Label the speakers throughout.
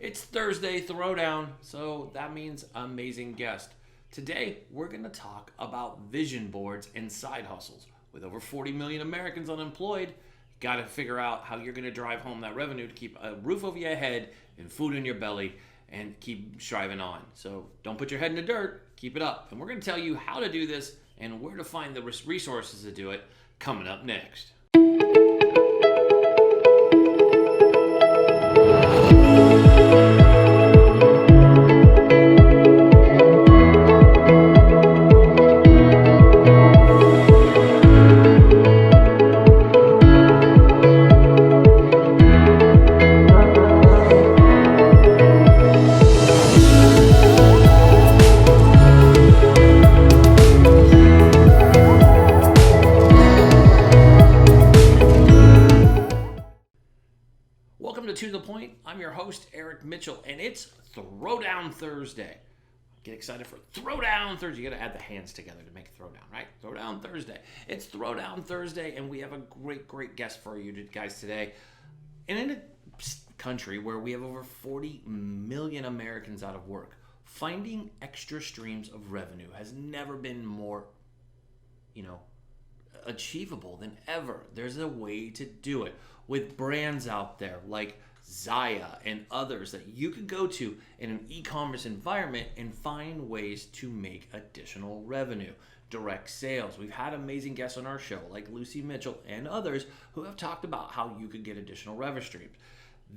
Speaker 1: It's Thursday Throwdown, so that means amazing guest. Today, we're going to talk about vision boards and side hustles. With over 40 million Americans unemployed, you got to figure out how you're going to drive home that revenue to keep a roof over your head and food in your belly and keep striving on. So don't put your head in the dirt, keep it up. And we're going to tell you how to do this and where to find the resources to do it coming up next. To the point, I'm your host, Eric Mitchell, and it's Throwdown Thursday. Get excited for Throwdown Thursday. You got to add the hands together to make a throwdown, right? Throwdown Thursday. It's Throwdown Thursday, and we have a great guest for you guys today. And in a country where we have over 40 million Americans out of work, finding extra streams of revenue has never been more, achievable than ever. There's a way to do it with brands out there like Zaya and others that you can go to in an e-commerce environment and find ways to make additional revenue. Direct sales. We've had amazing guests on our show like Lucy Mitchell and others who have talked about how you could get additional revenue streams.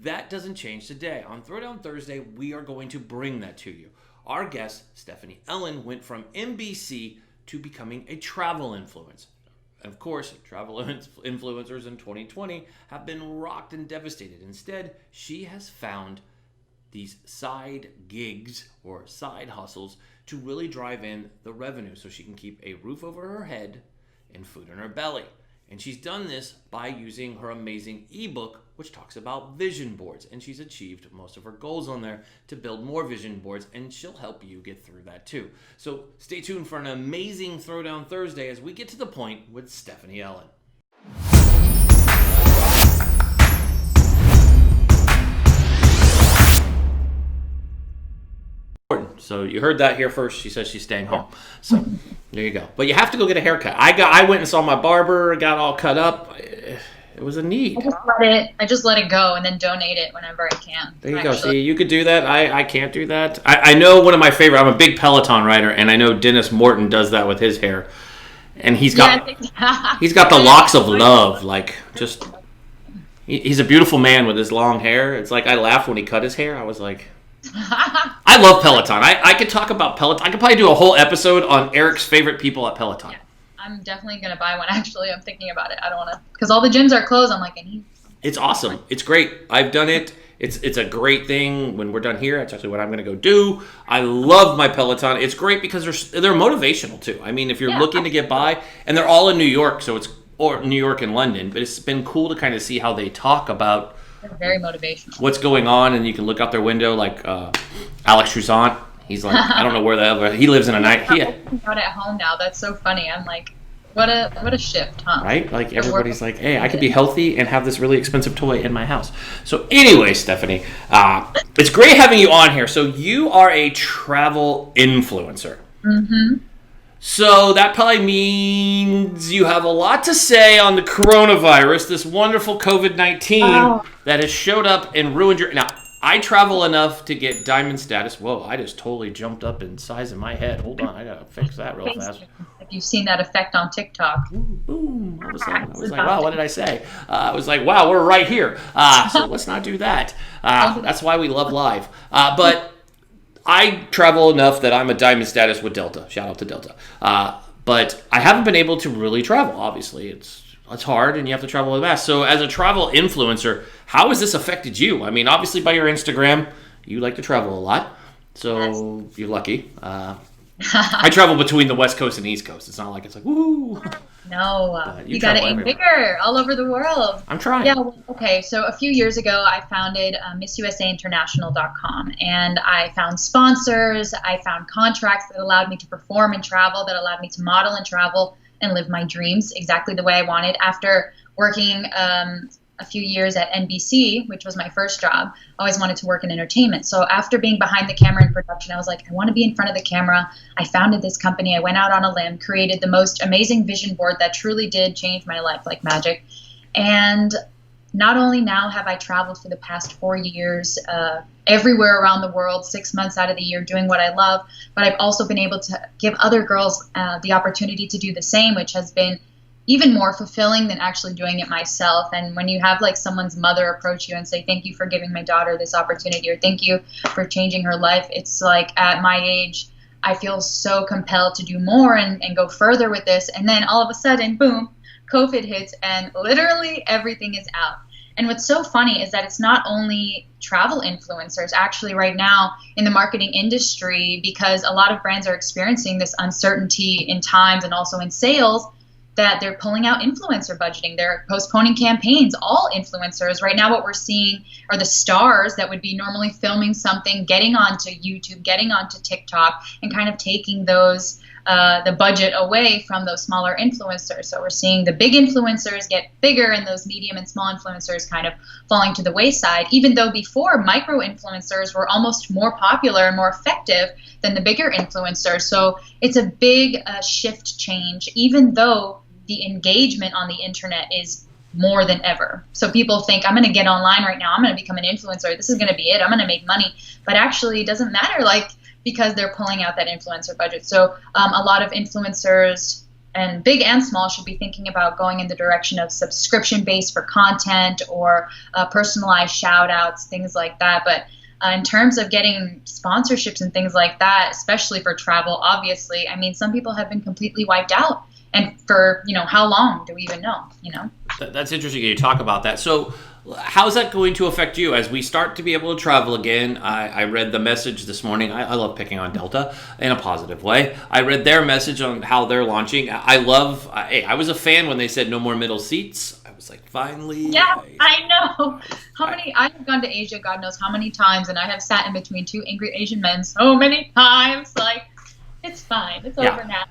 Speaker 1: That doesn't change today. On Throwdown Thursday, we are going to bring that to you. Our guest, Stephanie Ellen, went from NBC to becoming a travel influencer. Of course, travel influencers in 2020 have been rocked and devastated. Instead, she has found these side gigs or side hustles to really drive in the revenue so she can keep a roof over her head and food in her belly. And she's done this by using her amazing ebook, which talks about vision boards. And she's achieved most of her goals on there to build more vision boards, and she'll help you get through that too. So stay tuned for an amazing Throwdown Thursday as we get to the point with Stephanie Ellen. So you heard that here first. She says she's staying home. So there you go. But you have to go get a haircut. I went and saw my barber, got all cut up. It was a need.
Speaker 2: I just let it go and then donate it whenever I can.
Speaker 1: There you go. See, you could do that. I can't do that. I know one of my favorite. I'm a big Peloton rider, and I know Dennis Morton does that with his hair. And he's got the locks of love. Like, just he's a beautiful man with his long hair. It's like I laughed when he cut his hair. I was like, I love Peloton. I could talk about Peloton. I could probably do a whole episode on Eric's favorite people at Peloton.
Speaker 2: Yeah, I'm definitely going to buy one, actually. I'm thinking about it. I don't want to, because all the gyms are closed. I'm like, I need.
Speaker 1: It's awesome. It's great. I've done it. It's a great thing. When we're done here, it's actually what I'm going to go do. I love my Peloton. It's great because they're motivational too. I mean, if you're looking to get by, and they're all in New York, or New York and London, but it's been cool to kind of see how they talk about
Speaker 2: very motivational.
Speaker 1: What's going on, and you can look out their window like Alex Trusant. He's like, I don't know where the hell he lives in a night.
Speaker 2: Out at home now. That's so funny. I'm like, what a shift, huh?
Speaker 1: Right? Like everybody's like, hey, I could be healthy and have this really expensive toy in my house. So anyway, Stephanie, it's great having you on here. So you are a travel influencer.
Speaker 2: Mm-hmm.
Speaker 1: So that probably means you have a lot to say on the coronavirus, this wonderful COVID-19 that has showed up and ruined your... Now, I travel enough to get diamond status. Whoa, I just totally jumped up in size in my head. Hold on, I got to fix that real fast.
Speaker 2: If you've seen that effect on TikTok.
Speaker 1: Boom. I was like, wow, what did I say? I was like, wow, we're right here. So let's not do that. That's why we love live. But... I travel enough that I'm a diamond status with Delta. Shout out to Delta. But I haven't been able to really travel. Obviously, it's hard, and you have to travel with a mask. So as a travel influencer, how has this affected you? I mean, obviously by your Instagram, you like to travel a lot. So you're lucky. I travel between the West Coast and East Coast. It's not like it's like, woo.
Speaker 2: No, you got to aim bigger all over the world.
Speaker 1: I'm trying.
Speaker 2: Yeah, okay. So a few years ago, I founded MissUSAInternational.com, and I found sponsors. I found contracts that allowed me to perform and travel, that allowed me to model and travel and live my dreams exactly the way I wanted. After working a few years at NBC, which was my first job. I always wanted to work in entertainment. So after being behind the camera in production, I was like, I want to be in front of the camera. I founded this company. I went out on a limb, created the most amazing vision board that truly did change my life like magic. And not only now have I traveled for the past 4 years, everywhere around the world, 6 months out of the year doing what I love, but I've also been able to give other girls the opportunity to do the same, which has been even more fulfilling than actually doing it myself. And when you have like someone's mother approach you and say, thank you for giving my daughter this opportunity, or thank you for changing her life, it's like at my age, I feel so compelled to do more and go further with this. And then all of a sudden, boom, COVID hits and literally everything is out. And what's so funny is that it's not only travel influencers actually right now in the marketing industry, because a lot of brands are experiencing this uncertainty in times and also in sales, that they're pulling out influencer budgeting. They're postponing campaigns, all influencers. Right now what we're seeing are the stars that would be normally filming something, getting onto YouTube, getting onto TikTok, and kind of taking those the budget away from those smaller influencers. So we're seeing the big influencers get bigger and those medium and small influencers kind of falling to the wayside, even though before micro influencers were almost more popular and more effective than the bigger influencers. So it's a big shift change, even though the engagement on the internet is more than ever. So people think, I'm going to get online right now, I'm going to become an influencer, this is going to be it, I'm going to make money. But actually it doesn't matter, like, because they're pulling out that influencer budget. So a lot of influencers, and big and small, should be thinking about going in the direction of subscription-based for content, or personalized shout-outs, things like that. But in terms of getting sponsorships and things like that, especially for travel, obviously, I mean, some people have been completely wiped out. And for, how long do we even know,
Speaker 1: That's interesting you talk about that. So how's that going to affect you as we start to be able to travel again? I read the message this morning. I love picking on Delta in a positive way. I read their message on how they're launching. I was a fan when they said no more middle seats. I was like, finally.
Speaker 2: Yeah, I know. I have gone to Asia, God knows how many times, and I have sat in between two angry Asian men so many times. Like, it's fine. It's over now.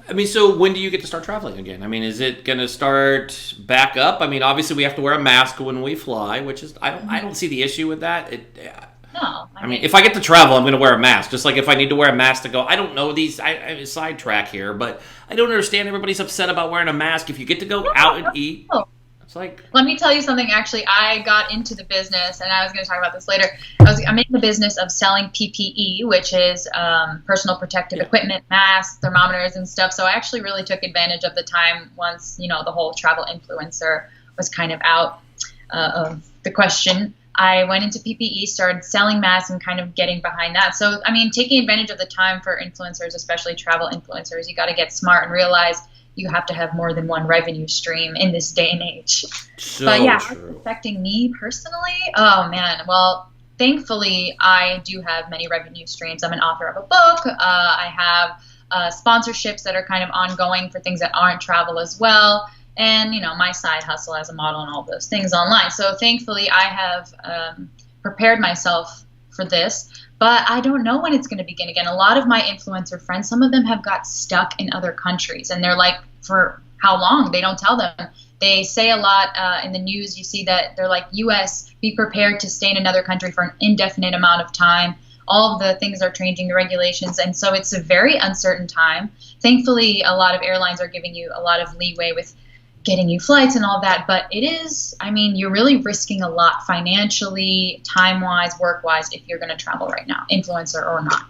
Speaker 1: I mean, so when do you get to start traveling again? I mean, is it going to start back up? I mean, obviously we have to wear a mask when we fly, which is I don't see the issue with that.
Speaker 2: No.
Speaker 1: I mean, if I get to travel, I'm going to wear a mask. Just like if I need to wear a mask to go, I don't know these. I sidetrack here, but I don't understand. Everybody's upset about wearing a mask. If you get to go out and eat. It's like,
Speaker 2: let me tell you something. Actually, I got into the business, and I was going to talk about this later. I'm in the business of selling PPE, which is personal protective equipment, masks, thermometers, and stuff. So I actually really took advantage of the time once, the whole travel influencer was kind of out of the question. I went into PPE, started selling masks, and kind of getting behind that. So, I mean, taking advantage of the time for influencers, especially travel influencers, you got to get smart and realize you have to have more than one revenue stream in this day and age. But yeah, how it's affecting me personally? Oh man, well, thankfully I do have many revenue streams. I'm an author of a book. I have sponsorships that are kind of ongoing for things that aren't travel as well. And, my side hustle as a model and all those things online. So thankfully I have prepared myself for this. But I don't know when it's going to begin again. A lot of my influencer friends, some of them have got stuck in other countries. And they're like, for how long? They don't tell them. They say a lot in the news. You see that they're like, U.S., be prepared to stay in another country for an indefinite amount of time. All of the things are changing, the regulations. And so it's a very uncertain time. Thankfully, a lot of airlines are giving you a lot of leeway with getting you flights and all that, but it is, I mean, you're really risking a lot financially, time-wise, work-wise, if you're going to travel right now, influencer or not.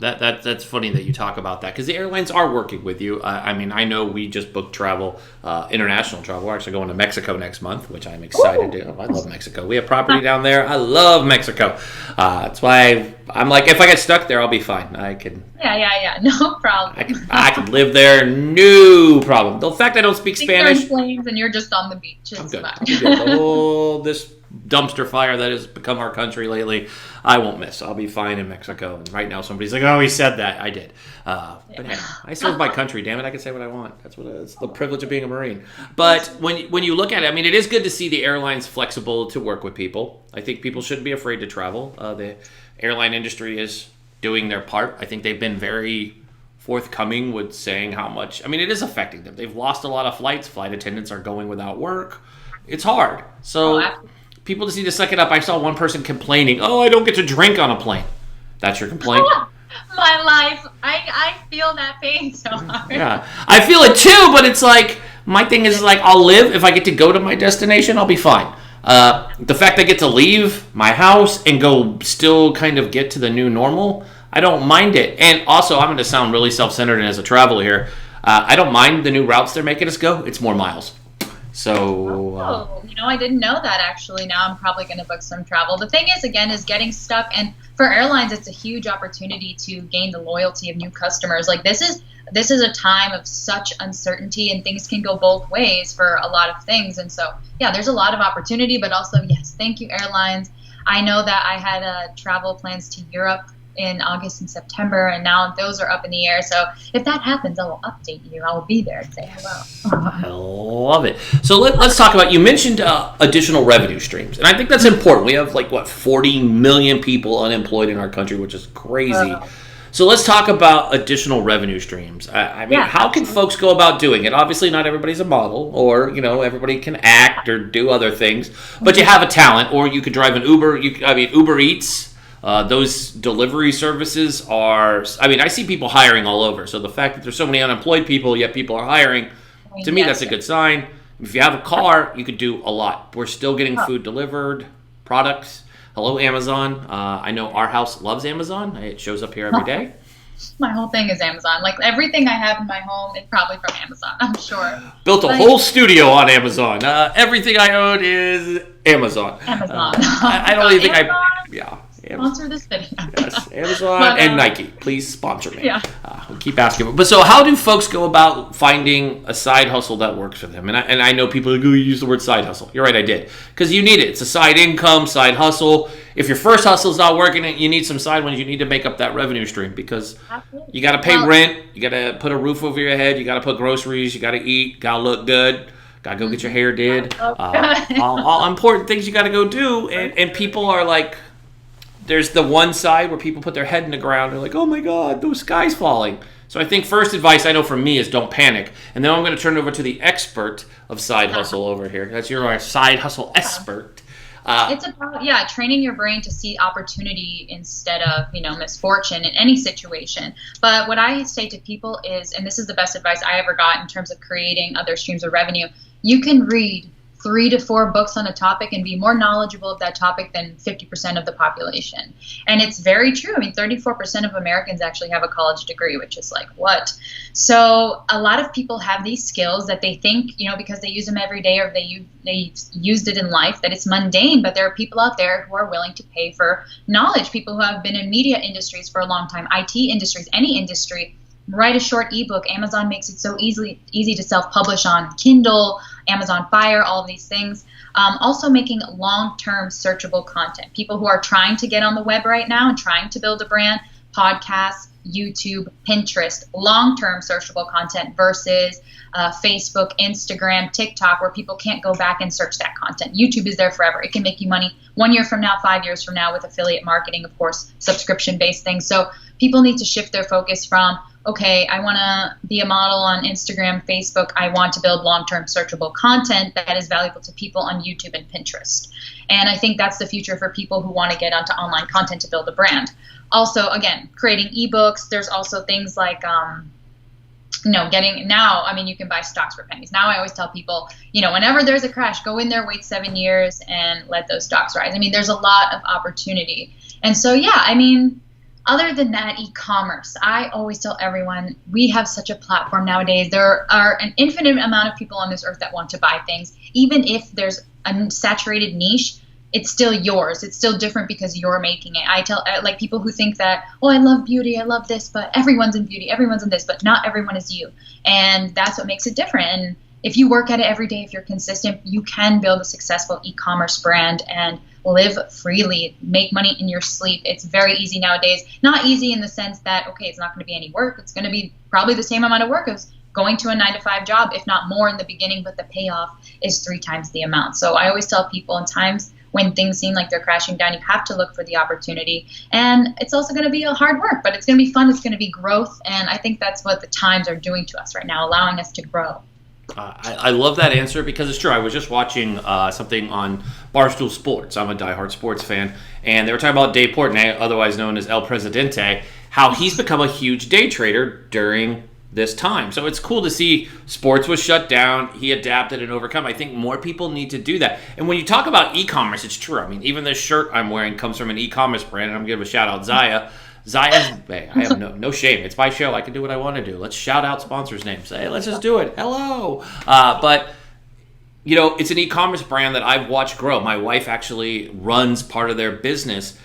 Speaker 1: Yeah, that's funny that you talk about that, because the airlines are working with you. I mean, I know we just booked travel, international travel. We're actually going to Mexico next month, which I'm excited to. I love Mexico. We have property down there. I love Mexico. That's why I'm like, if I get stuck there, I'll be fine. I can.
Speaker 2: Yeah, no problem.
Speaker 1: I can live there, no problem. The fact I don't speak Spanish.
Speaker 2: You're in planes and you're just on the beach. It's
Speaker 1: I'm good.
Speaker 2: fine.
Speaker 1: This dumpster fire that has become our country lately, I won't miss. I'll be fine in Mexico. And right now, somebody's like, "Oh, he said that." I did, but hey, I serve my country. Damn it, I can say what I want. That's it's the privilege of being a Marine. But when you look at it, I mean, it is good to see the airlines flexible to work with people. I think people shouldn't be afraid to travel. The airline industry is doing their part. I think they've been very forthcoming with saying how much. I mean, it is affecting them. They've lost a lot of flights. Flight attendants are going without work. It's hard. So people just need to suck it up. I saw one person complaining, "Oh, I don't get to drink on a plane." That's your complaint?
Speaker 2: My life. I feel that pain so hard.
Speaker 1: Yeah, I feel it too, but it's like, my thing is like, I'll live. If I get to go to my destination, I'll be fine. The fact I get to leave my house and go still kind of get to the new normal, I don't mind it. And also, I'm going to sound really self-centered and as a traveler here, I don't mind the new routes they're making us go. It's more miles. So,
Speaker 2: I didn't know that actually. Now I'm probably going to book some travel. The thing is, again, is getting stuck. And for airlines, it's a huge opportunity to gain the loyalty of new customers. Like this is a time of such uncertainty, and things can go both ways for a lot of things. And so, yeah, there's a lot of opportunity, but also, yes, thank you, airlines. I know that I had travel plans to Europe in August and September, and now those are up in the air. So if that happens, I will update you. I will be there and say hello.
Speaker 1: I love it. So let's talk about, you mentioned additional revenue streams, and I think that's important. We have 40 million people unemployed in our country, which is crazy. So let's talk about additional revenue streams. I mean, how can folks go about doing it? Obviously, not everybody's a model, or everybody can act or do other things, but you have a talent, or you could drive an Uber. Uber Eats. Those delivery services are, I see people hiring all over. So the fact that there's so many unemployed people, yet people are hiring, to me, that's a good sign. If you have a car, you could do a lot. We're still getting food delivered, products. Hello, Amazon. I know our house loves Amazon. It shows up here every day.
Speaker 2: My whole thing is Amazon. Like everything I have in my home is probably from Amazon, I'm sure.
Speaker 1: Built a whole studio on Amazon. Everything I own is Amazon. I don't even think
Speaker 2: Sponsor this video.
Speaker 1: Yes, Amazon and Nike. Please sponsor me. Yeah. We'll keep asking. But so how do folks go about finding a side hustle that works for them? And I know people who use the word side hustle. You're right, I did. Because you need it. It's a side income, side hustle. If your first hustle is not working, you need some side ones. You need to make up that revenue stream because you got to pay rent. You got to put a roof over your head. You got to put groceries. You got to eat. Got to look good. Got to go get your hair did. All important things you got to go do. And people are like, there's the one side where people put their head in the ground and they're like, oh my God, the sky's falling. So I think first advice I know from me is don't panic. And then I'm going to turn it over to the expert of side hustle over here. That's your side hustle expert.
Speaker 2: It's about, training your brain to see opportunity instead of, misfortune in any situation. But what I say to people is, and this is the best advice I ever got in terms of creating other streams of revenue, you can read 3 to 4 books on a topic and be more knowledgeable of that topic than 50% of the population. And it's very true. 34% of Americans actually have a college degree, which is like, what? So a lot of people have these skills that they think, because they use them every day or they used it in life, that it's mundane. But there are people out there who are willing to pay for knowledge, people who have been in media industries for a long time, IT industries, any industry. Write a short ebook. Amazon makes it so easy to self-publish on Kindle, Amazon Fire, all of these things. Also making long-term searchable content. People who are trying to get on the web right now and trying to build a brand, podcasts, YouTube, Pinterest, long-term searchable content versus Facebook, Instagram, TikTok, where people can't go back and search that content. YouTube is there forever. It can make you money 1 year from now, 5 years from now with affiliate marketing, of course, subscription-based things. So people need to shift their focus from, okay, I want to be a model on Instagram, Facebook. I want to build long-term searchable content that is valuable to people on YouTube and Pinterest. And I think that's the future for people who want to get onto online content to build a brand. Also, again, creating ebooks. There's also things like, you can buy stocks for pennies. Now I always tell people, whenever there's a crash, go in there, wait 7 years, and let those stocks rise. There's a lot of opportunity. And so, other than that, e-commerce. I always tell everyone, we have such a platform nowadays. There are an infinite amount of people on this earth that want to buy things. Even if there's a saturated niche, it's still yours. It's still different because you're making it. I tell people who think that, I love beauty, I love this, but everyone's in beauty, everyone's in this, but not everyone is you. And that's what makes it different. And if you work at it every day, if you're consistent, you can build a successful e-commerce brand and live freely, make money in your sleep. It's very easy nowadays. Not easy in the sense that, it's not going to be any work. It's going to be probably the same amount of work as going to a 9-to-5 job, if not more in the beginning, but the payoff is 3 times the amount. So I always tell people in times when things seem like they're crashing down, you have to look for the opportunity. And it's also going to be a hard work, but it's going to be fun. It's going to be growth. And I think that's what the times are doing to us right now, allowing us to grow.
Speaker 1: I love that answer because it's true. I was just watching something on Barstool Sports. I'm a diehard sports fan. And they were talking about Dave Portnoy, otherwise known as El Presidente, how he's become a huge day trader during this time. So it's cool to see sports was shut down. He adapted and overcome. I think more people need to do that. And when you talk about e-commerce, it's true. I mean, even this shirt I'm wearing comes from an e-commerce brand. I'm going to give a shout out, Zaya. Zaya's, hey, I have no shame. It's my show. I can do what I want to do. Let's shout out sponsors' names. Hey, let's just do it. Hello. But, you know, it's an e-commerce brand that I've watched grow. My wife actually runs part of their business.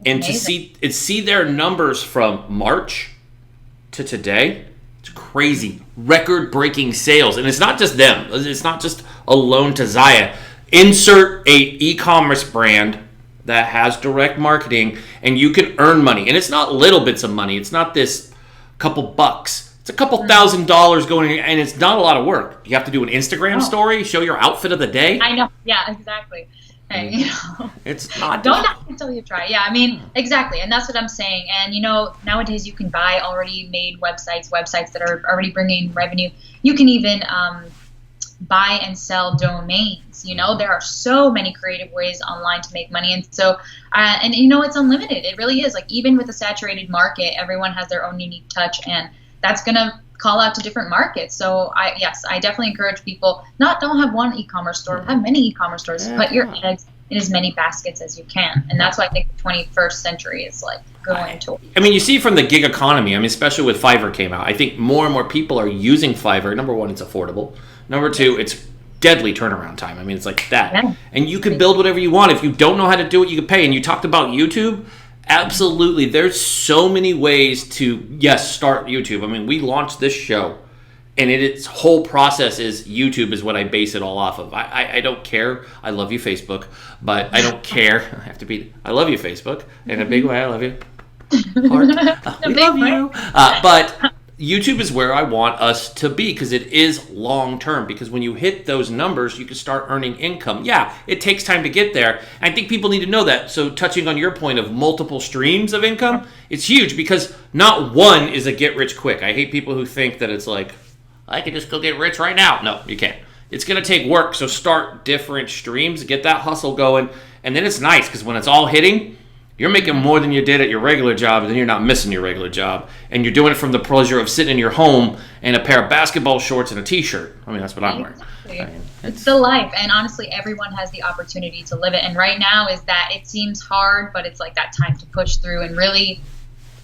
Speaker 1: And
Speaker 2: Amazing.
Speaker 1: to see their numbers from March to today, it's crazy. Record-breaking sales. And it's not just them. It's not just a loan to Zaya. Insert a e-commerce brand that has direct marketing, and you can earn money. And it's not little bits of money. It's not this couple bucks. It's a couple $1,000s going in, and it's not a lot of work. You have to do an Instagram story, show your outfit of the day.
Speaker 2: I know. Yeah, exactly. Hey, you know,
Speaker 1: it's not.
Speaker 2: Don't knock until you try. Yeah, I mean, exactly. And that's what I'm saying. And, you know, nowadays you can buy already made websites that are already bringing revenue. You can even buy and sell domains. You know, there are so many creative ways online to make money. And so, and you know, it's unlimited. It really is. Like, even with a saturated market, everyone has their own unique touch, and that's going to call out to different markets. So I definitely encourage people, don't have one e-commerce store, have many e-commerce stores.
Speaker 1: Yeah.
Speaker 2: Put your eggs in as many baskets as you can. And that's why I think the 21st century is like going to.
Speaker 1: I mean, you see from the gig economy, I mean, especially with Fiverr came out, I think more and more people are using Fiverr. Number one, it's affordable. Number two, it's deadly turnaround time. I mean, it's like that.
Speaker 2: Yeah.
Speaker 1: And you can build whatever you want. If you don't know how to do it, you can pay. And you talked about YouTube. Absolutely. There's so many ways to, yes, start YouTube. I mean, we launched this show, and its whole process is YouTube is what I base it all off of. I don't care. I love you, Facebook, but I don't care. I love you, Facebook. In a big way, I love you. Heart. We love you. But YouTube is where I want us to be because it is long term. Because when you hit those numbers, you can start earning income. Yeah, it takes time to get there. I think people need to know that. So touching on your point of multiple streams of income, it's huge because not one is a get rich quick. I hate people who think that it's like, I can just go get rich right now. No, you can't. It's going to take work. So start different streams, get that hustle going. And then it's nice because when it's all hitting, you're making more than you did at your regular job, and then you're not missing your regular job. And you're doing it from the pleasure of sitting in your home in a pair of basketball shorts and a t-shirt. I mean, that's what I'm wearing.
Speaker 2: Exactly. I mean, it's the life. And honestly, everyone has the opportunity to live it. And right now is that it seems hard, but it's like that time to push through. And really,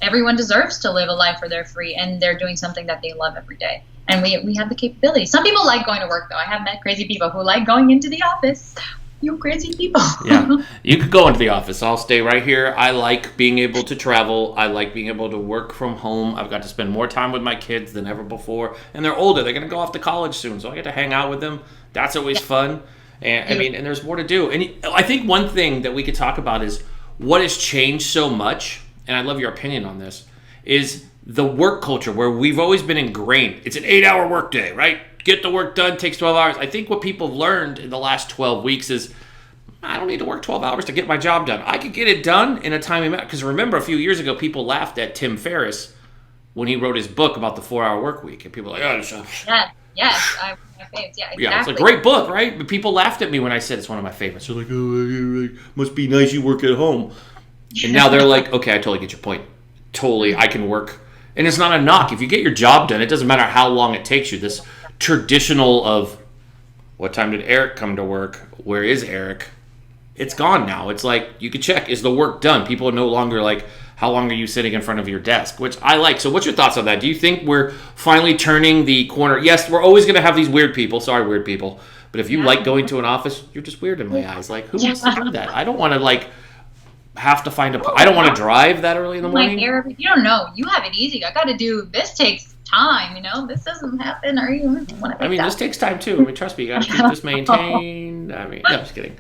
Speaker 2: everyone deserves to live a life where they're free and they're doing something that they love every day. And we have the capability. Some people like going to work, though. I have met crazy people who like going into the office. You crazy people.
Speaker 1: Yeah, you could go into the office. I'll stay right here. I like being able to travel. I like being able to work from home. I've got to spend more time with my kids than ever before. And they're older. They're going to go off to college soon, so I get to hang out with them. That's always fun. And I mean, and there's more to do. And I think one thing that we could talk about is what has changed so much, and I love your opinion on this, is the work culture where we've always been ingrained. It's an 8-hour workday, right? Get the work done, takes 12 hours. I think what people learned in the last 12 weeks is I don't need to work 12 hours to get my job done. I could get it done in a timely manner. Because remember, a few years ago, people laughed at Tim Ferriss when he wrote his book about the 4-hour work week. And people were like, oh,
Speaker 2: yes, my favorites. Yeah, exactly.
Speaker 1: Yeah, it's a great book, right? But people laughed at me when I said it's one of my favorites. They're like, oh, must be nice you work at home. And now they're like, okay, I totally get your point. Totally, I can work. And it's not a knock. If you get your job done, it doesn't matter how long it takes you. This traditional of what time did Eric come to work? Where is Eric? It's gone now. It's like you can check, is the work done? People are no longer like, how long are you sitting in front of your desk? Which I like. So what's your thoughts on that? Do you think we're finally turning the corner? Yes, we're always going to have these weird people. Sorry, weird people. But if you like going to an office, you're just weird in my eyes. Like, who wants to do that? I don't want to like have to find I don't want to drive that early in the morning.
Speaker 2: You don't know. You have it easy. I got to do this. Takes time. You know, this doesn't happen. Or you want to.
Speaker 1: I mean, this takes time too. I mean, trust me, you got to keep this maintained. I mean, no, I'm just kidding.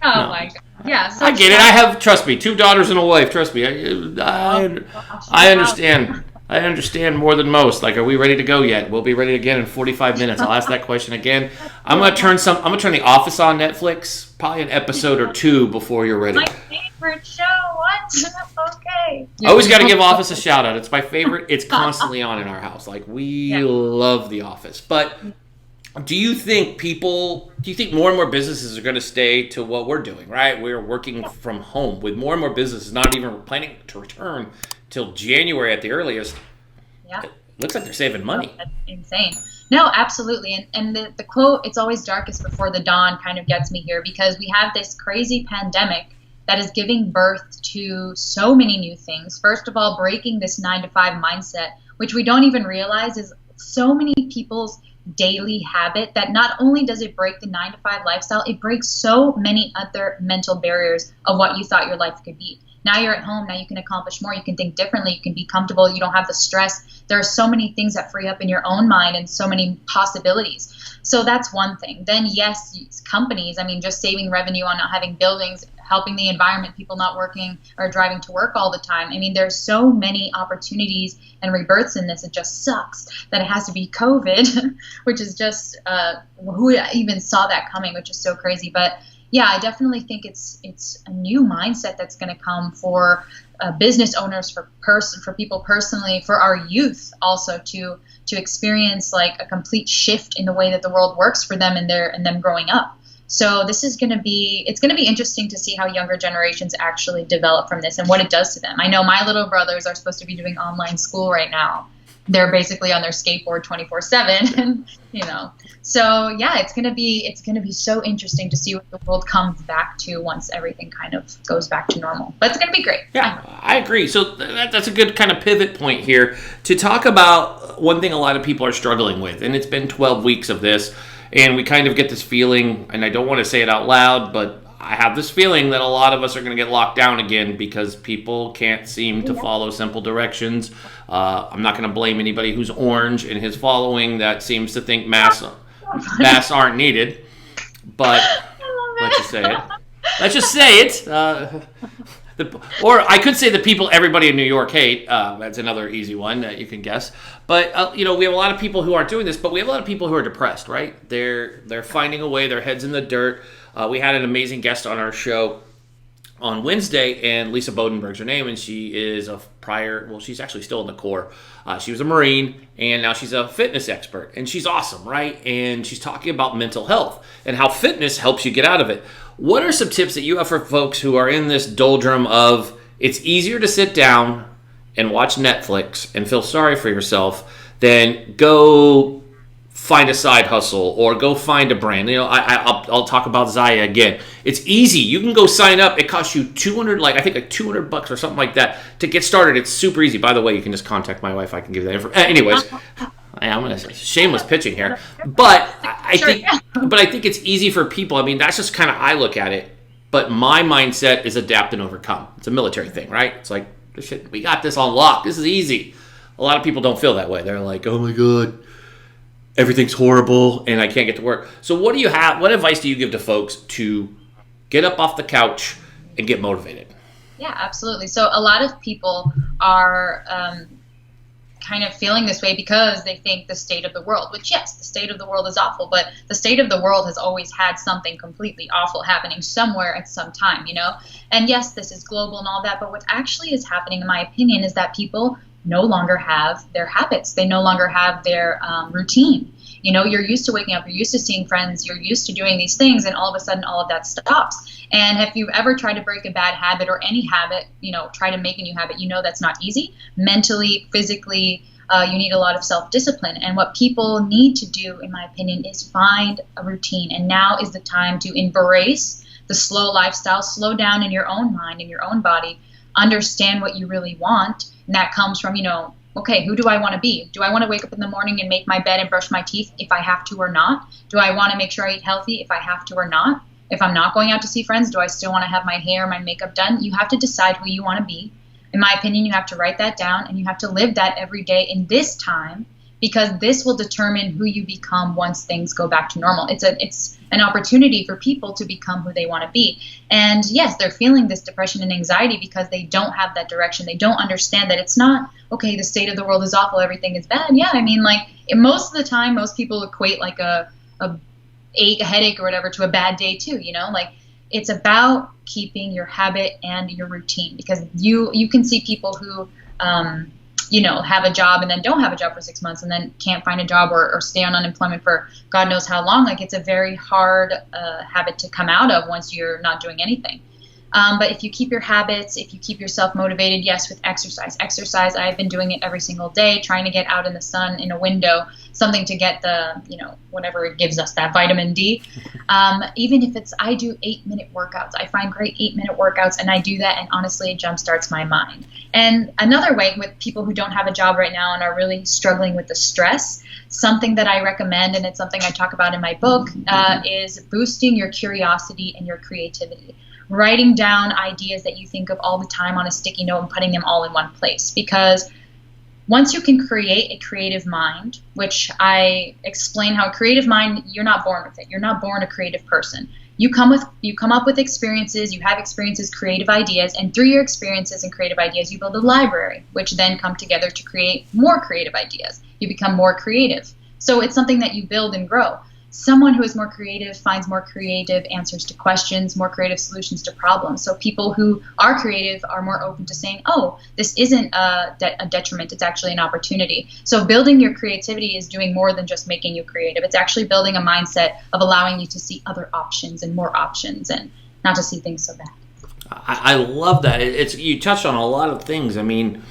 Speaker 2: Oh my God. Yeah. So
Speaker 1: I get it. I have, trust me, 2 daughters and a wife. Trust me. I understand. I understand more than most. Like, are we ready to go yet? We'll be ready again in 45 minutes. I'll ask that question again. I'm gonna turn The Office on Netflix. Probably an episode or 2 before you're ready.
Speaker 2: My favorite show. What? Okay.
Speaker 1: I always got to give Office a shout out. It's my favorite. It's constantly on in our house. Like, we love The Office. But Do you think more and more businesses are going to stay to what we're doing, right? We're working from home with more and more businesses not even planning to return till January at the earliest.
Speaker 2: Yeah.
Speaker 1: It looks like they're saving money.
Speaker 2: That's insane. No, absolutely. And the quote, "it's always darkest before the dawn," kind of gets me here, because we have this crazy pandemic that is giving birth to so many new things. First of all, breaking this 9 to 5 mindset, which we don't even realize is so many people's daily habit, that not only does it break the 9 to 5 lifestyle, it breaks so many other mental barriers of what you thought your life could be. Now you're at home. Now you can accomplish more. You can think differently. You can be comfortable. You don't have the stress. There are so many things that free up in your own mind and so many possibilities. So that's one thing. Then, yes, companies, I mean, just saving revenue on not having buildings, helping the environment, people not working or driving to work all the time. I mean, there's so many opportunities and rebirths in this. It just sucks that it has to be COVID, which is just, who even saw that coming, which is so crazy. But yeah, I definitely think it's a new mindset that's going to come for business owners, for people personally, for our youth also to experience like a complete shift in the way that the world works for them and them growing up. So this is going to be interesting to see how younger generations actually develop from this and what it does to them. I know my little brothers are supposed to be doing online school right now. They're basically on their skateboard 24/7, So yeah, it's gonna be so interesting to see what the world comes back to once everything kind of goes back to normal. But it's gonna be great.
Speaker 1: Yeah, I agree. So that's a good kind of pivot point here to talk about one thing a lot of people are struggling with, and it's been 12 weeks of this, and we kind of get this feeling, and I don't want to say it out loud, but I have this feeling that a lot of us are going to get locked down again because people can't seem to follow simple directions. I'm not going to blame anybody who's orange in his following that seems to think masks aren't needed. But let's just say it. Let's just say it. Or I could say the people everybody in New York hate. That's another easy one that you can guess. But we have a lot of people who aren't doing this, but we have a lot of people who are depressed, right? They're finding a way. Their heads in the dirt. We had an amazing guest on our show on Wednesday, and Lisa Bodenberg's her name, and she is she's actually still in the Corps. She was a Marine, and now she's a fitness expert, and she's awesome, right? And she's talking about mental health and how fitness helps you get out of it. What are some tips that you have for folks who are in this doldrum of it's easier to sit down and watch Netflix and feel sorry for yourself than go find a side hustle or go find a brand? I'll talk about Zaya again. It's easy. You can go sign up. It costs you $200 or something like that to get started. It's super easy. By the way, you can just contact my wife. I can give you that information. Anyways, I'm gonna shameless pitching here, but I think it's easy for people. I mean, that's just kind of I look at it. But my mindset is adapt and overcome. It's a military thing, right? It's like we got this on lock. This is easy. A lot of people don't feel that way. They're like, oh my god, everything's horrible and I can't get to work. So what do you have? What advice do you give to folks to get up off the couch and get motivated?
Speaker 2: Yeah, absolutely. So a lot of people are kind of feeling this way because they think the state of the world, which yes, the state of the world is awful, but the state of the world has always had something completely awful happening somewhere at some time, And yes, this is global and all that, but what actually is happening, in my opinion, is that people no longer have their habits. They no longer have their routine. You're used to waking up, you're used to seeing friends, you're used to doing these things, and all of a sudden all of that stops. And if you've ever tried to break a bad habit or any habit, try to make a new habit, that's not easy. Mentally, physically, you need a lot of self-discipline. And what people need to do, in my opinion, is find a routine. And now is the time to embrace the slow lifestyle, slow down in your own mind, in your own body, understand what you really want. And that comes from, okay, who do I want to be? Do I want to wake up in the morning and make my bed and brush my teeth if I have to or not? Do I want to make sure I eat healthy if I have to or not? If I'm not going out to see friends, do I still want to have my hair, my makeup done? You have to decide who you want to be. In my opinion, you have to write that down and you have to live that every day in this time, because this will determine who you become once things go back to normal. It's an opportunity for people to become who they want to be. And yes, they're feeling this depression and anxiety because they don't have that direction. They don't understand that it's not, okay, the state of the world is awful, everything is bad. Yeah, I mean, like most of the time, most people equate like a headache or whatever to a bad day too, like it's about keeping your habit and your routine, because you can see people who have a job and then don't have a job for 6 months and then can't find a job or stay on unemployment for God knows how long. Like, it's a very hard habit to come out of once you're not doing anything. But if you keep your habits, if you keep yourself motivated, yes, with exercise, I've been doing it every single day, trying to get out in the sun in a window, something to get the, whatever it gives us, that vitamin D. Even if I do 8-minute workouts, I find great 8-minute workouts, and I do that, and honestly, it jumpstarts my mind. And another way with people who don't have a job right now and are really struggling with the stress, something that I recommend, and it's something I talk about in my book, is boosting your curiosity and your creativity. Writing down ideas that you think of all the time on a sticky note and putting them all in one place. Because once you can create a creative mind, which I explain how a creative mind, you're not born with it. You're not born a creative person. You come up with experiences, you have experiences, creative ideas, and through your experiences and creative ideas, you build a library, which then come together to create more creative ideas. You become more creative. So it's something that you build and grow. Someone who is more creative finds more creative answers to questions, more creative solutions to problems. So people who are creative are more open to saying, oh, this isn't a detriment, it's actually an opportunity. So building your creativity is doing more than just making you creative. It's actually building a mindset of allowing you to see other options and more options and not to see things so bad.
Speaker 1: I love that. You touched on a lot of things. I mean,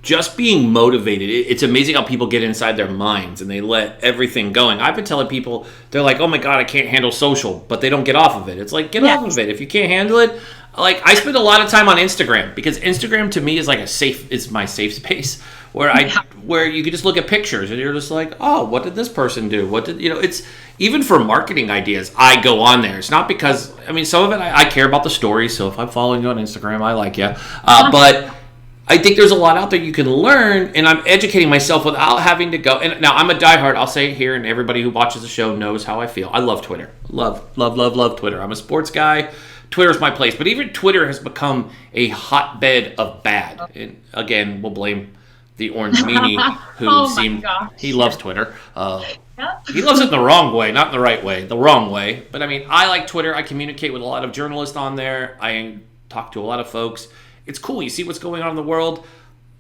Speaker 1: just being motivated, it's amazing how people get inside their minds and they let everything going. I've been telling people, they're like, oh my God, I can't handle social, but they don't get off of it. It's like, get off of it. If you can't handle it, like, I spend a lot of time on Instagram because Instagram to me is like it's my safe space where you can just look at pictures and you're just like, oh, what did this person do? It's even for marketing ideas, I go on there. It's not because, some of it I care about the stories. So if I'm following you on Instagram, I like you. But I think there's a lot out there you can learn, and I'm educating myself without having to go. And now I'm a diehard. I'll say it here, and everybody who watches the show knows how I feel. I love Twitter. Love Twitter. I'm a sports guy. Twitter's my place. But even Twitter has become a hotbed of bad. And again, we'll blame the orange meanie who he loves Twitter. He loves it the wrong way, not in the right way, the wrong way. But I like Twitter. I communicate with a lot of journalists on there. I talk to a lot of folks. It's cool. You see what's going on in the world.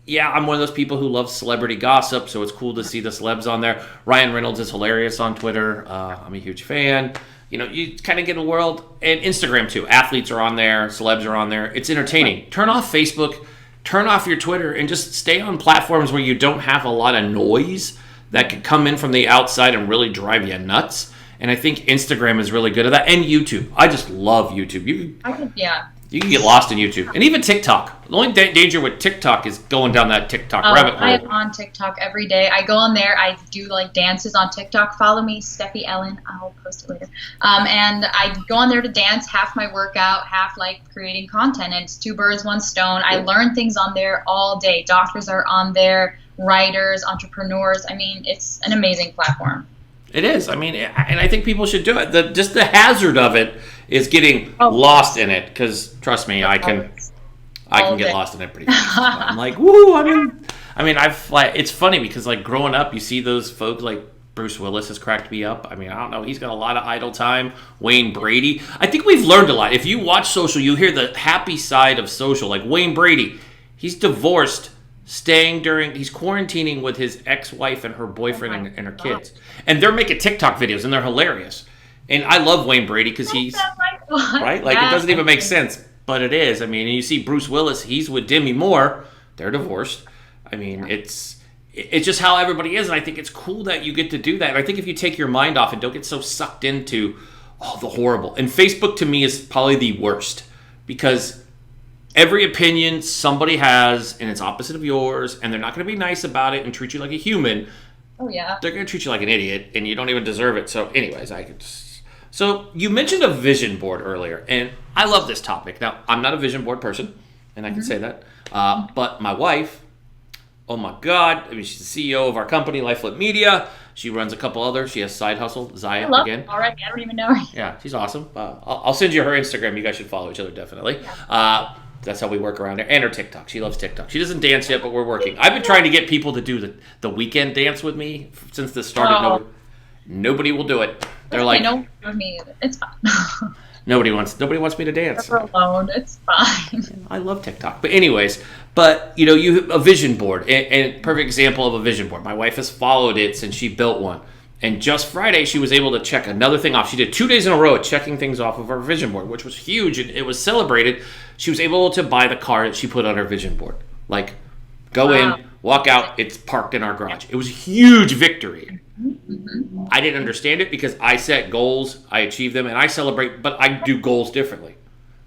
Speaker 1: Yeah, I'm one of those people who loves celebrity gossip, so it's cool to see the celebs on there. Ryan Reynolds is hilarious on Twitter. I'm a huge fan. You kind of get in the world. And Instagram, too. Athletes are on there. Celebs are on there. It's entertaining. Turn off Facebook. Turn off your Twitter and just stay on platforms where you don't have a lot of noise that could come in from the outside and really drive you nuts. And I think Instagram is really good at that. And YouTube. I just love YouTube. You can get lost in YouTube. And even TikTok. The only danger with TikTok is going down that TikTok rabbit hole.
Speaker 2: I'm on TikTok every day. I go on there. I do dances on TikTok. Follow me, Steffi Ellen. I'll post it later. And I go on there to dance, half my workout, half creating content. And it's two birds, one stone. I learn things on there all day. Doctors are on there, writers, entrepreneurs. It's an amazing platform.
Speaker 1: It is. And I think people should do it. Just the hazard of it is getting lost in it, because trust me, I can get lost in it pretty fast. I'm like, woo! It's funny because growing up, you see those folks like Bruce Willis has cracked me up. I don't know, he's got a lot of idle time. Wayne Brady. I think we've learned a lot. If you watch social, you hear the happy side of social. Like Wayne Brady, he's divorced. He's quarantining with his ex-wife and her boyfriend and her kids. And they're making TikTok videos, and they're hilarious. And I love Wayne Brady because he's, right? It doesn't even make sense, but it is. And you see Bruce Willis, he's with Demi Moore. They're divorced. It's just how everybody is, and I think it's cool that you get to do that. And I think if you take your mind off and don't get so sucked into, the horrible. And Facebook, to me, is probably the worst because every opinion somebody has, and it's opposite of yours, and they're not going to be nice about it and treat you like a human.
Speaker 2: Oh, yeah.
Speaker 1: They're going to treat you like an idiot, and you don't even deserve it. So anyways, So you mentioned a vision board earlier, and I love this topic. Now, I'm not a vision board person, and I can say that. But my wife, oh my God, she's the CEO of our company, LifeFlip Media. She runs a couple others. She has side hustle, Zaya, again.
Speaker 2: Already, I don't even know her.
Speaker 1: Yeah, she's awesome. I'll send you her Instagram. You guys should follow each other, definitely. Yeah. That's how we work around there. And her TikTok. She loves TikTok. She doesn't dance yet, but we're working. I've been trying to get people to do the weekend dance with me since this started. Nobody will do it. They're like,
Speaker 2: no, with me either. It's fine.
Speaker 1: Nobody wants me to dance.
Speaker 2: Never alone. It's fine.
Speaker 1: I love TikTok. But anyways, you a vision board, and perfect example of a vision board. My wife has followed it since she built one. And just Friday, she was able to check another thing off. She did 2 days in a row of checking things off of our vision board, which was huge. And it was celebrated. She was able to buy the car that she put on her vision board. Like, go in, walk out, it's parked in our garage. It was a huge victory. Mm-hmm. I didn't understand it because I set goals, I achieve them, and I celebrate, but I do goals differently.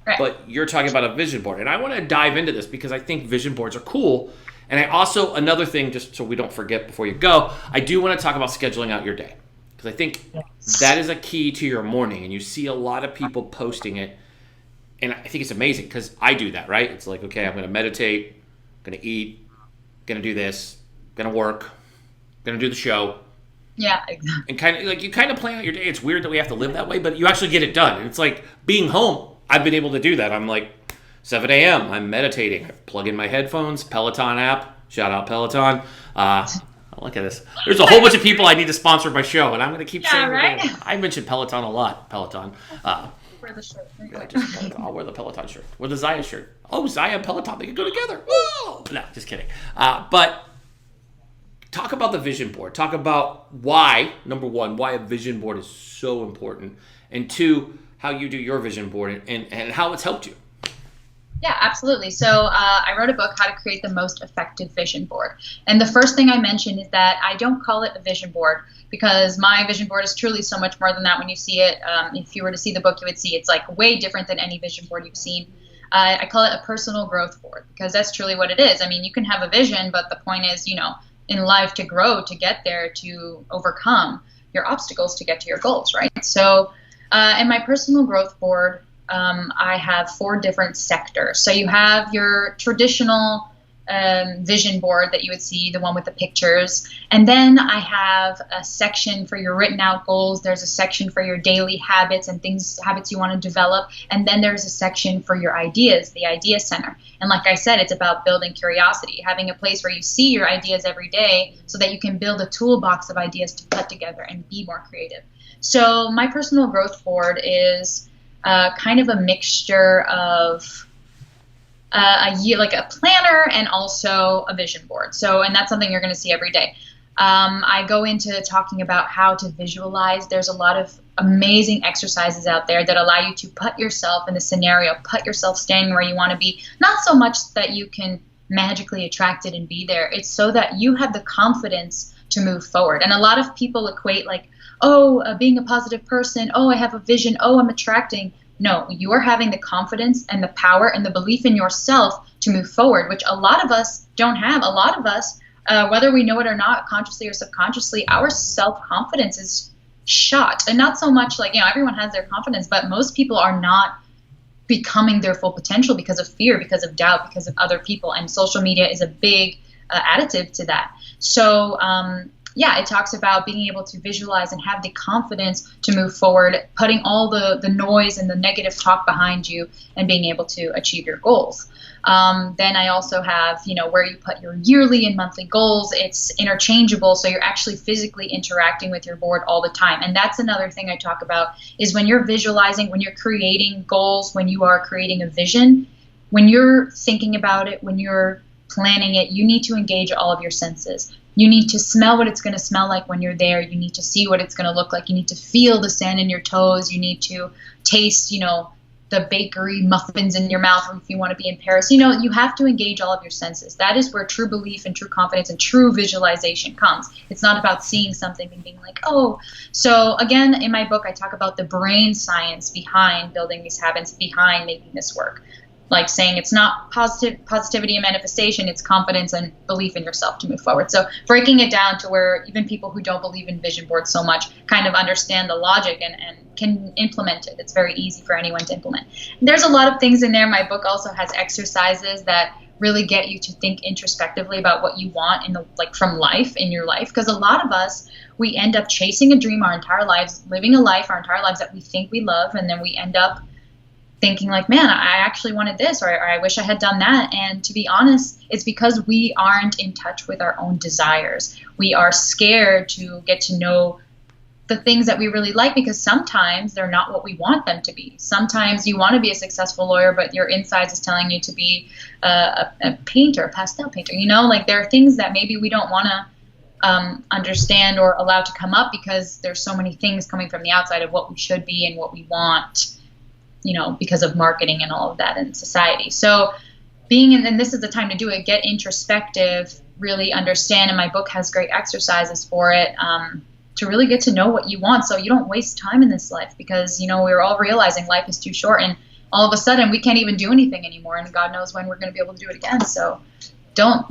Speaker 1: Right. But you're talking about a vision board. And I want to dive into this because I think vision boards are cool. And I also, another thing, just so we don't forget before you go, I do want to talk about scheduling out your day. Because I think that is a key to your morning. And you see a lot of people posting it. And I think it's amazing because I do that, right? It's like, okay, I'm going to meditate, going to eat, going to do this, going to work, going to do the show.
Speaker 2: Yeah, exactly.
Speaker 1: And kind of like you kind of plan out your day. It's weird that we have to live that way, but you actually get it done. And it's like being home. I've been able to do that. I'm like 7 a.m. I'm meditating. I plug in my headphones, Peloton app. Shout out Peloton. Look at this. There's a whole bunch of people I need to sponsor my show, and I'm going to keep saying
Speaker 2: right?
Speaker 1: I mention Peloton a lot. Peloton.
Speaker 2: Wear the shirt.
Speaker 1: I'll wear the Peloton shirt. Wear the Zaya shirt. Oh, Zaya and Peloton, they can go together. Whoa! No, just kidding. But talk about the vision board. Talk about why, number one, why a vision board is so important, and two, how you do your vision board and how it's helped you.
Speaker 2: Yeah, absolutely. So I wrote a book, How to Create the Most Effective Vision Board. And the first thing I mentioned is that I don't call it a vision board because my vision board is truly so much more than that. When you see it, if you were to see the book, you would see it's like way different than any vision board you've seen. I call it a personal growth board because that's truly what it is. I mean, you can have a vision, but the point is, in life to grow, to get there, to overcome your obstacles to get to your goals, right? So in my personal growth board, I have 4 different sectors. So you have your traditional vision board that you would see, the one with the pictures. And then I have a section for your written out goals. There's a section for your daily habits and habits you want to develop. And then there's a section for your ideas, the idea center. And like I said, it's about building curiosity, having a place where you see your ideas every day so that you can build a toolbox of ideas to put together and be more creative. So my personal growth board is kind of a mixture of like a planner and also a vision board. So, and that's something you're going to see every day. I go into talking about how to visualize. There's a lot of amazing exercises out there that allow you to put yourself in the scenario, put yourself standing where you want to be. Not so much that you can magically attract it and be there. It's so that you have the confidence to move forward. And a lot of people equate like, being a positive person, I have a vision, I'm attracting. No, you are having the confidence and the power and the belief in yourself to move forward, which a lot of us don't have. A lot of us, whether we know it or not, consciously or subconsciously, our self-confidence is shot. And not so much like, everyone has their confidence, but most people are not becoming their full potential because of fear, because of doubt, because of other people. And social media is a big additive to that. So, it talks about being able to visualize and have the confidence to move forward, putting all the noise and the negative talk behind you and being able to achieve your goals. Then I also have, where you put your yearly and monthly goals. It's interchangeable, so you're actually physically interacting with your board all the time. And that's another thing I talk about is when you're visualizing, when you're creating goals, when you are creating a vision, when you're thinking about it, when you're planning it, you need to engage all of your senses. You need to smell what it's going to smell like when you're there. You need to see what it's going to look like. You need to feel the sand in your toes. You need to taste, the bakery muffins in your mouth if you want to be in Paris. You have to engage all of your senses. That is where true belief and true confidence and true visualization comes. It's not about seeing something and being like, So again, in my book, I talk about the brain science behind building these habits, behind making this work. Like saying it's not positivity and manifestation, it's confidence and belief in yourself to move forward. So breaking it down to where even people who don't believe in vision boards so much kind of understand the logic and can implement it. It's very easy for anyone to implement. There's a lot of things in there. My book also has exercises that really get you to think introspectively about what you want from life in your life. Because a lot of us, we end up chasing a dream our entire lives, living a life our entire lives that we think we love, and then we end up thinking like, man, I actually wanted this, or I wish I had done that. And to be honest, it's because we aren't in touch with our own desires. We are scared to get to know the things that we really like, because sometimes they're not what we want them to be. Sometimes you want to be a successful lawyer, but your insides is telling you to be a painter, a pastel painter. Like there are things that maybe we don't want to understand or allow to come up because there's so many things coming from the outside of what we should be and what we want, because of marketing and all of that in society. So and this is the time to do it, get introspective, really understand, and my book has great exercises for it, to really get to know what you want so you don't waste time in this life, because we're all realizing life is too short, and all of a sudden we can't even do anything anymore, and God knows when we're going to be able to do it again. So don't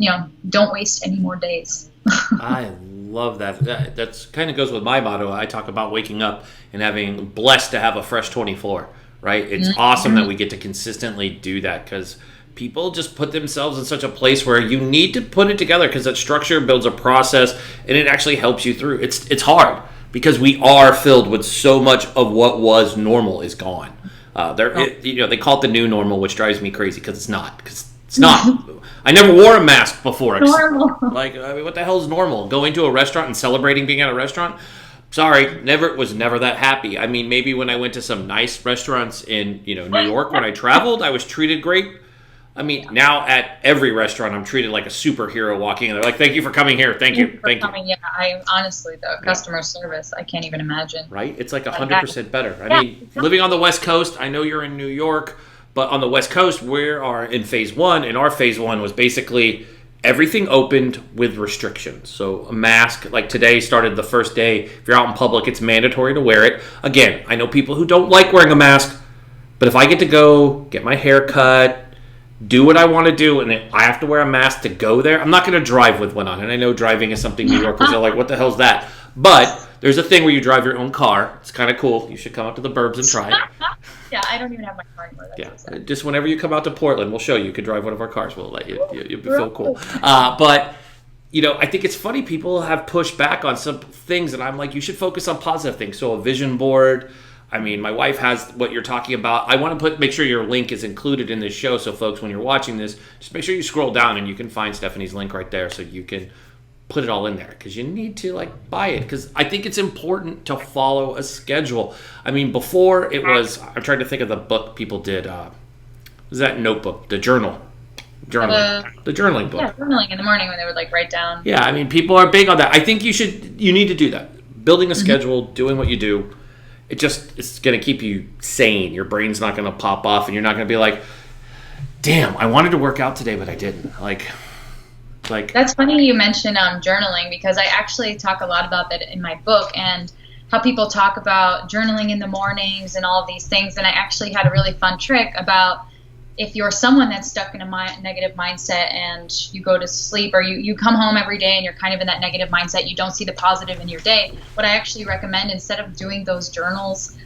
Speaker 2: waste any more days.
Speaker 1: I love that. That's kind of goes with my motto. I talk about waking up and having blessed to have a fresh 24, right? It's awesome that we get to consistently do that, because people just put themselves in such a place where you need to put it together, because that structure builds a process and it actually helps you through. It's hard because we are filled with so much of what was normal is gone. They call it the new normal, which drives me crazy because it's not. Because it's not. I never wore a mask before.
Speaker 2: Normal.
Speaker 1: What the hell is normal? Going to a restaurant and celebrating being at a restaurant? Sorry, was never that happy. I mean, maybe when I went to some nice restaurants in New York when I traveled, I was treated great. I mean, now at every restaurant, I'm treated like a superhero walking in. They're like, "Thank you for coming here. Thank you.
Speaker 2: Yeah, I honestly, the customer service, I can't even imagine.
Speaker 1: Right? It's like 100% better. I mean, living on the West Coast, I know you're in New York, but on the West Coast, we are in phase one, and our phase one was basically everything opened with restrictions. So a mask, like today, started the first day. If you're out in public, it's mandatory to wear it. Again, I know people who don't like wearing a mask, but if I get to go get my hair cut, do what I want to do, and I have to wear a mask to go there, I'm not going to drive with one on. And I know driving is something New Yorkers are like, what the hell's that? But there's a thing where you drive your own car. It's kind of cool. You should come out to the burbs and try it.
Speaker 2: Yeah, I don't even have my car anymore.
Speaker 1: Just whenever you come out to Portland, we'll show you. You can drive one of our cars. We'll let you. You'll feel cool. But I think it's funny. People have pushed back on some things, and I'm like, you should focus on positive things. So a vision board. I mean, my wife has what you're talking about. I want to make sure your link is included in this show. So folks, when you're watching this, just make sure you scroll down and you can find Stephanie's link right there so you can put it all in there, because you need to buy it, because I think it's important to follow a schedule. I mean, before it was, I'm trying to think of the book people did. Was that Notebook, the journaling the journaling book.
Speaker 2: Yeah, journaling in the morning when they would write down.
Speaker 1: Yeah, I mean, people are big on that. I think you need to do that. Building a schedule, doing what you do. It's going to keep you sane. Your brain's not going to pop off, and you're not going to be like, damn, I wanted to work out today, but I didn't.
Speaker 2: That's funny you mention journaling, because I actually talk a lot about that in my book, and how people talk about journaling in the mornings and all of these things. And I actually had a really fun trick about, if you're someone that's stuck in a negative mindset and you go to sleep, or you come home every day and you're kind of in that negative mindset, you don't see the positive in your day, what I actually recommend, instead of doing those journals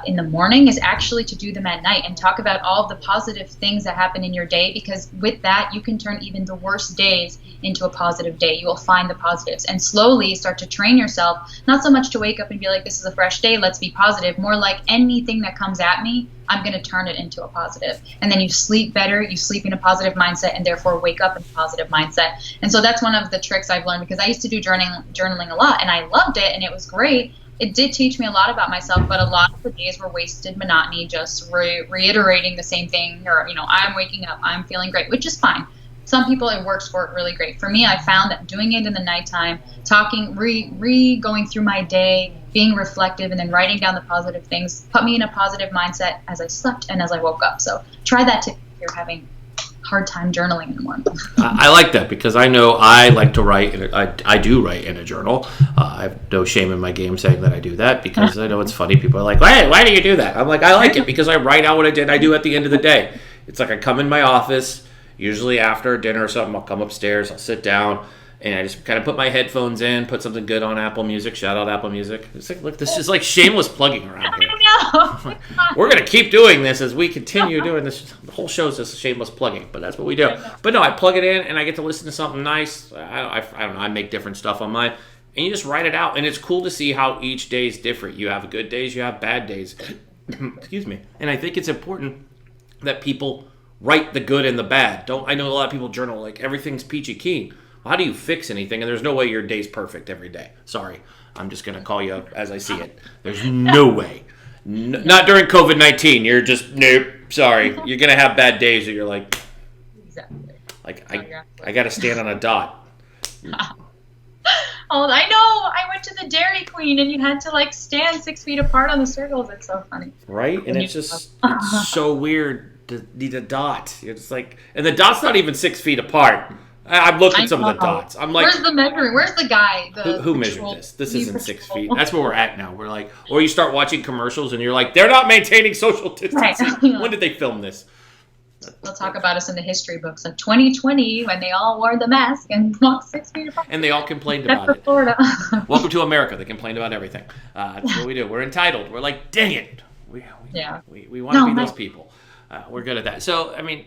Speaker 2: in the morning, is actually to do them at night and talk about all of the positive things that happen in your day, because with that, you can turn even the worst days into a positive day. You will find the positives and slowly start to train yourself, not so much to wake up and be like, this is a fresh day, let's be positive, more like, anything that comes at me, I'm going to turn it into a positive. And then you sleep better, you sleep in a positive mindset, and therefore wake up in a positive mindset. And so that's one of the tricks I've learned, because I used to do journaling a lot, and I loved it, and it was great. It did teach me a lot about myself, but a lot of the days were wasted monotony, just reiterating the same thing, or, I'm waking up, I'm feeling great, which is fine. Some people, it works for it really great. For me, I found that doing it in the nighttime, talking, going through my day, being reflective, and then writing down the positive things, put me in a positive mindset as I slept and as I woke up. So try that too if you're having a hard time journaling in the morning.
Speaker 1: I like that, because I know I like to write. I do write in a journal. I have no shame in my game saying that I do that, because I know it's funny. People are like, why do you do that? I'm like, I like it because I write out what I do at the end of the day. It's like I come in my office, usually after dinner or something, I'll come upstairs, I'll sit down, and I just kind of put my headphones in, put something good on Apple Music. Shout out Apple Music. It's like, look, this is like shameless plugging around here.
Speaker 2: I know.
Speaker 1: We're going to keep doing this as we continue doing this. The whole show is just shameless plugging, but that's what we do. But no, I plug it in, and I get to listen to something nice. I don't know. I make different stuff on mine, and you just write it out, and it's cool to see how each day is different. You have good days, you have bad days. Excuse me. And I think it's important that people write the good and the bad. I know a lot of people journal like everything's peachy keen. how do you fix anything? And there's no way your day's perfect every day. Sorry, I'm just going to call you as I see it. There's no way. Not during COVID-19. You're just, nope, sorry. You're going to have bad days that you're like,
Speaker 2: Exactly.
Speaker 1: like I got to stand on a dot.
Speaker 2: Oh, I know. I went to the Dairy Queen and you had to like stand 6 feet apart on the circles. It's so funny.
Speaker 1: Right? And it's just, it's so weird to need a dot. It's like, and the dot's not even 6 feet apart. I've looked at some of the dots. I'm like,
Speaker 2: where's the measuring? Where's the guy?
Speaker 1: Who measured this? This isn't 6 feet. That's where we're at now. We're like, or you start watching commercials and you're like, they're not maintaining social distancing.
Speaker 2: Right.
Speaker 1: When did they film this?
Speaker 2: They'll talk about us in the history books, like 2020, when they all wore the mask and walked 6 feet apart.
Speaker 1: And they all complained about it.
Speaker 2: Florida.
Speaker 1: Welcome to America. They complained about everything. That's what we do. We're entitled. We're like, dang it. We want to be those people. We're good at that. So, I mean,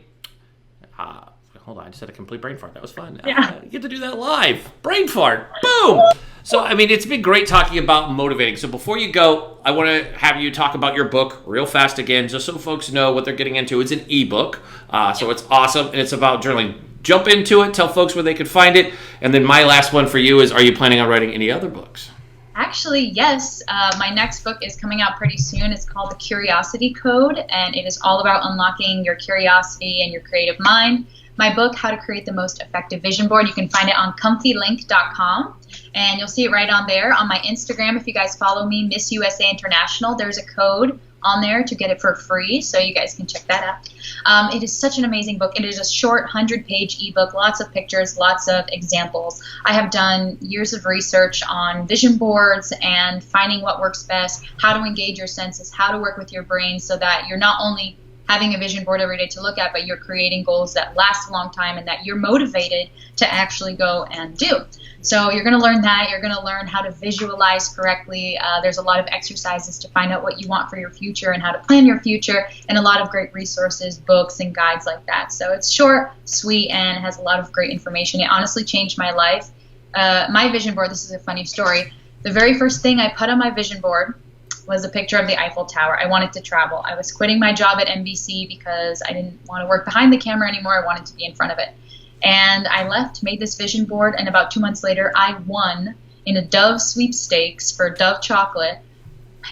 Speaker 1: hold on. I just had a complete brain fart. That was fun.
Speaker 2: Yeah.
Speaker 1: You get to do that live. Brain fart. Boom. So, I mean, it's been great talking about motivating. So before you go, I want to have you talk about your book real fast again, just so folks know what they're getting into. It's an ebook, so it's awesome, and it's about journaling. Jump into it. Tell folks where they could find it. And then my last one for you is, are you planning on writing any other books?
Speaker 2: Actually, yes. My next book is coming out pretty soon. It's called The Curiosity Code, and it is all about unlocking your curiosity and your creative mind. My book, How to Create the Most Effective Vision Board, you can find it on comfylink.com, and you'll see it right on there. On my Instagram, if you guys follow me, Miss USA International, there's a code on there to get it for free, so you guys can check that out. It is such an amazing book. It is a short 100-page ebook, lots of pictures, lots of examples. I have done years of research on vision boards and finding what works best, how to engage your senses, how to work with your brain so that you're not only having a vision board every day to look at, but you're creating goals that last a long time and that you're motivated to actually go and do. So you're going to learn that. You're going to learn how to visualize correctly. There's a lot of exercises to find out what you want for your future and how to plan your future, and a lot of great resources, books, and guides like that. So it's short, sweet, and has a lot of great information. It honestly changed my life. My vision board, this is a funny story. The very first thing I put on my vision board was a picture of the Eiffel Tower. I wanted to travel. I was quitting my job at NBC because I didn't want to work behind the camera anymore. I wanted to be in front of it. And I left, made this vision board, and about 2 months later, I won in a Dove sweepstakes for Dove chocolate,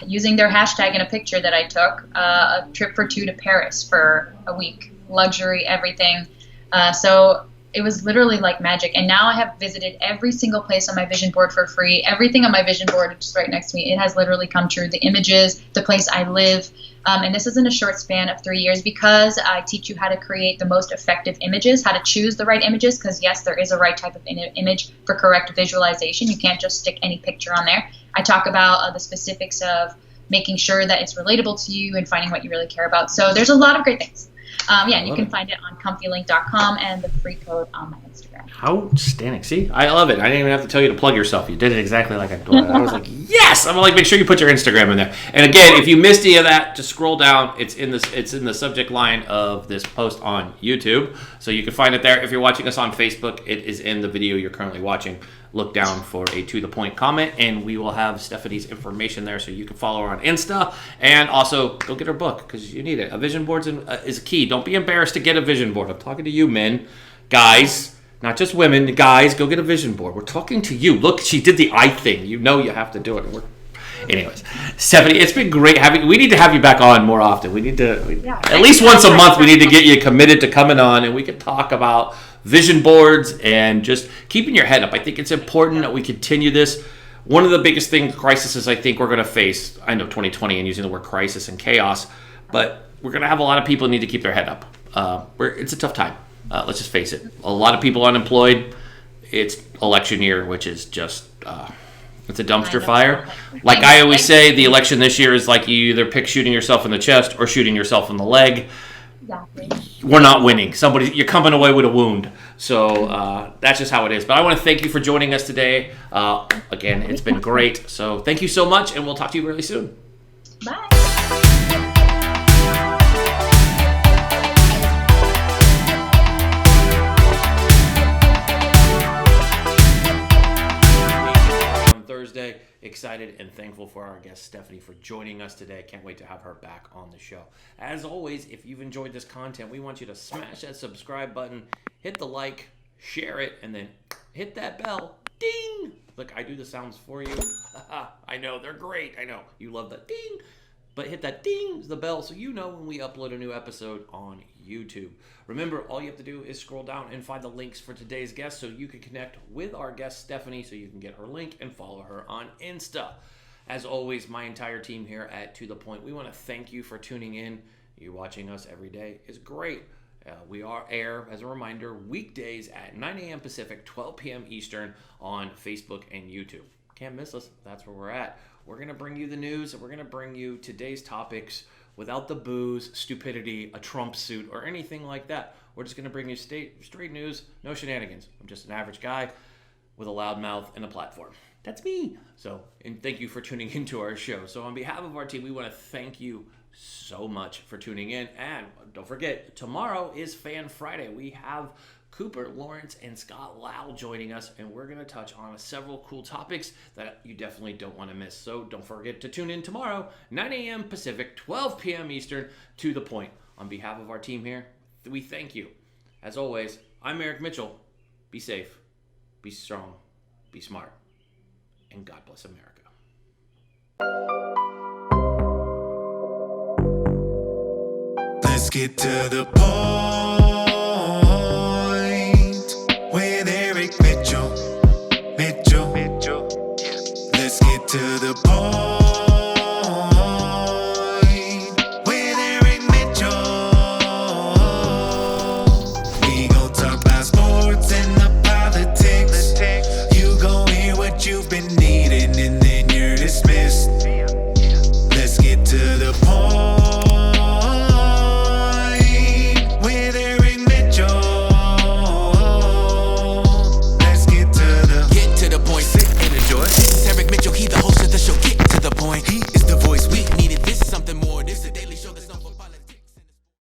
Speaker 2: using their hashtag in a picture that I took, a trip for two to Paris for a week, luxury, everything. So it was literally like magic. And now I have visited every single place on my vision board for free. Everything on my vision board is just right next to me. It has literally come true. The images, the place I live. And this is in a short span of 3 years because I teach you how to create the most effective images, how to choose the right images, because yes, there is a right type of image for correct visualization. You can't just stick any picture on there. I talk about the specifics of making sure that it's relatable to you and finding what you really care about. So there's a lot of great things. You can find it on comfylink.com and the free code on my Instagram.
Speaker 1: Outstanding. See, I love it. I didn't even have to tell you to plug yourself. You did it exactly like I do. I was like, yes! I'm like, make sure you put your Instagram in there. And again, if you missed any of that, just scroll down. It's in the subject line of this post on YouTube. So you can find it there. If you're watching us on Facebook, it is in the video you're currently watching. Look down for a to the point comment, and we will have Stephanie's information there so you can follow her on Insta. And also go get her book because you need it. A vision board is key. Don't be embarrassed to get a vision board. I'm talking to you, men, guys, not just women. Guys, go get a vision board. We're talking to you. Look, she did the eye thing. You know you have to do it. Anyways, Stephanie, it's been great having. We need to have you back on more often. We need to at least once a month. We need to get you committed to coming on, and we can talk about vision boards and just keeping your head up. I think it's important that we continue this. One of the biggest crises I think we're going to face, I know 2020 and using the word crisis and chaos, but we're going to have a lot of people need to keep their head up. It's a tough time. Let's just face it. A lot of people unemployed. It's election year, which is just, it's a dumpster fire. Like I always say, the election this year is like you either pick shooting yourself in the chest or shooting yourself in the leg. Exactly. We're not winning. You're coming away with a wound. So that's just how it is. But I want to thank you for joining us today. Again, it's been great. So thank you so much, and we'll talk to you really soon.
Speaker 2: Bye.
Speaker 1: Thursday. Excited and thankful for our guest Stephanie for joining us today. Can't wait to have her back on the show. As always, if you've enjoyed this content, we want you to smash that subscribe button, hit the like, share it, and then hit that bell. Ding! Look, I do the sounds for you. I know, they're great. I know. You love that ding. But hit that ding, the bell, so you know when we upload a new episode on YouTube. Remember, all you have to do is scroll down and find the links for today's guest so you can connect with our guest, Stephanie, so you can get her link and follow her on Insta. As always, my entire team here at To The Point, we want to thank you for tuning in. You watching us every day is great. We are air, as a reminder, weekdays at 9 a.m. Pacific, 12 p.m. Eastern on Facebook and YouTube. Can't miss us. That's where we're at. We're going to bring you the news, and we're going to bring you today's topics without the booze, stupidity, a Trump suit, or anything like that. We're just going to bring you straight news, no shenanigans. I'm just an average guy with a loud mouth and a platform. That's me. So, and thank you for tuning into our show. So on behalf of our team, we want to thank you so much for tuning in. And don't forget, tomorrow is Fan Friday. We have Cooper Lawrence and Scott Lau joining us, and we're going to touch on several cool topics that you definitely don't want to miss. So don't forget to tune in tomorrow, 9 a.m. Pacific, 12 p.m. Eastern, To The Point. On behalf of our team here, we thank you. As always, I'm Eric Mitchell. Be safe, be strong, be smart, and God bless America.
Speaker 3: Let's get to the point.